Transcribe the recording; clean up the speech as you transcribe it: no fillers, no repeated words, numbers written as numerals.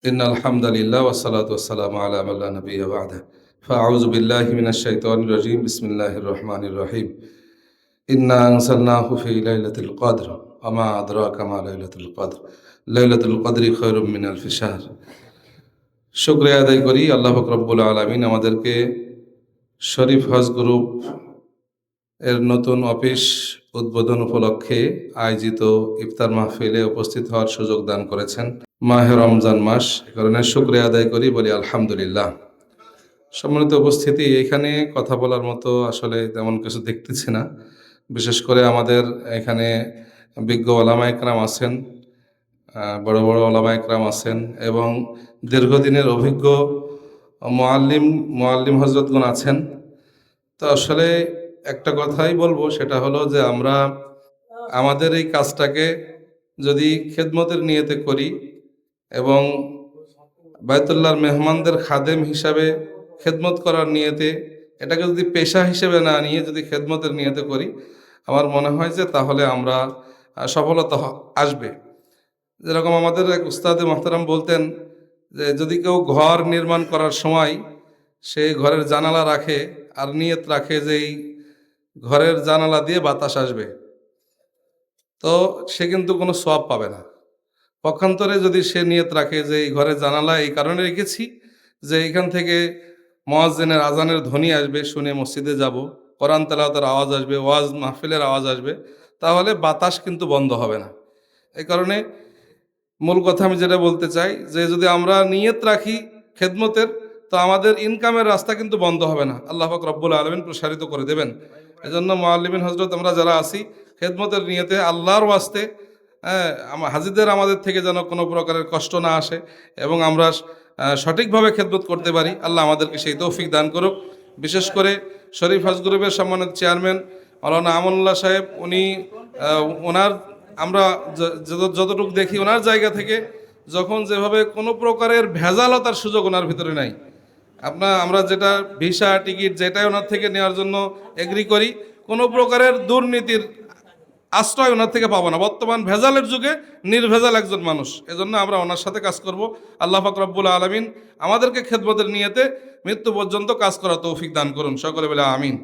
إن الحمد لله والصلاة والسلام على من لا نبي بعده فأعوذ بالله من الشيطان الرجيم بسم الله الرحمن الرحيم إنا أنزلناه في ليلة القدر وما أدراك ما ليلة القدر ليلة القدر خير من ألف شهر শুকরিয়া আদায় করি আল্লাহ পাক রব্বুল আলামিন আমাদেরকে শরীফ হজ গ্রুপ এর নতুন অফিস উদ্বোধন উপলক্ষে আয়োজিত ইফতার মাহফিলে উপস্থিত হওয়ার সুযোগ দান করেছেন। মাহে রমজান মাস, এ কারণে শুকরিয়া আদায় করি, বলি আলহামদুলিল্লাহ। সম্মানিত উপস্থিতি, এখানে কথা বলার মতো আসলে তেমন কিছু দেখতেছি না। বিশেষ করে আমাদের এখানে বিজ্ঞ ওলামা একরাম আছেন, বড় বড় ওলামা একরাম আছেন এবং দীর্ঘদিনের অভিজ্ঞ মোয়াল্লিম হজরতগণ আছেন। তো আসলে একটা কথাই বলবো, সেটা হলো যে আমরা আমাদের এই কাজটাকে যদি খেদমতের নিয়তে করি এবং বায়তুল্লাহর মেহমানদের খাদেম হিসাবে খেদমত করার নিয়তে, এটাকে যদি পেশা হিসেবে না নিয়ে যদি খেদমতের নিয়তে করি, আমার মনে হয় যে তাহলে আমরা সফলতা আসবে। যেরকম আমাদের এক উস্তাদে মোহতারাম বলতেন যে যদি কেউ ঘর নির্মাণ করার সময় সে ঘরের জানালা রাখে আর নিয়ত রাখে যে এই ঘরের জানালা দিয়ে বাতাস আসবে, তো সে কিন্তু কোনো সওয়াব পাবে না। পক্ষান্তরে যদি সে নিয়ত রাখে যে এই ঘরের জানালা এই কারণে রেখেছি যে এইখান থেকে মুয়াজ্জিনের আজানের ধ্বনি আসবে, শুনে মসজিদে যাব, কোরআন তেলাওয়াতের আওয়াজ আসবে, ওয়াজ মাহফিলের আওয়াজ আসবে, তাহলে বাতাস কিন্তু বন্ধ হবে না। এই কারণে মূল কথা আমি যেটা বলতে চাই যে যদি আমরা নিয়ত রাখি খেদমতের, তো আমাদের ইনকামের রাস্তা কিন্তু বন্ধ হবে না, আল্লাহ পাক রব্বুল আলামিন প্রসারিত করে দেবেন। এজন্য মুআল্লিমিন হযরত আমরা যারা আছি খেদমতের নিয়তে আল্লাহর ওয়াস্তে, হাজিদের আমাদের থেকে যেন কোনো প্রকারের কষ্ট না আসে এবং আমরা সঠিকভাবে খেদমত করতে পারি, আল্লাহ আমাদেরকে সেই তৌফিক দান করুক। বিশেষ করে শরীফ হজ গ্রুপের সম্মানিত চেয়ারম্যান মাওলানা আমানুল্লাহ সাহেব, উনি ওনার আমরা যতটুকু দেখি ওনার জায়গা থেকে যখন যেভাবে কোনো প্রকারের ভেজালতার সুযোগ ওনার ভিতরে নাই। আমরা যেটা ভিসা টিকিট যেটাই ওনার থেকে নেওয়ার জন্য এগ্রি করি, কোনো প্রকারের দুর্নীতির আশ্রয় ওনার থেকে পাবো না। বর্তমান ভেজালের যুগে নির্ভেজাল একজন মানুষ, এজন্য আমরা ওনার সাথে কাজ করব। আল্লাহ পাক রব্বুল আলামিন আমাদেরকে খেদমতের নিয়তে মৃত্যু পর্যন্ত কাজ করা তৌফিক দান করুন, সকলে বলে আমিন।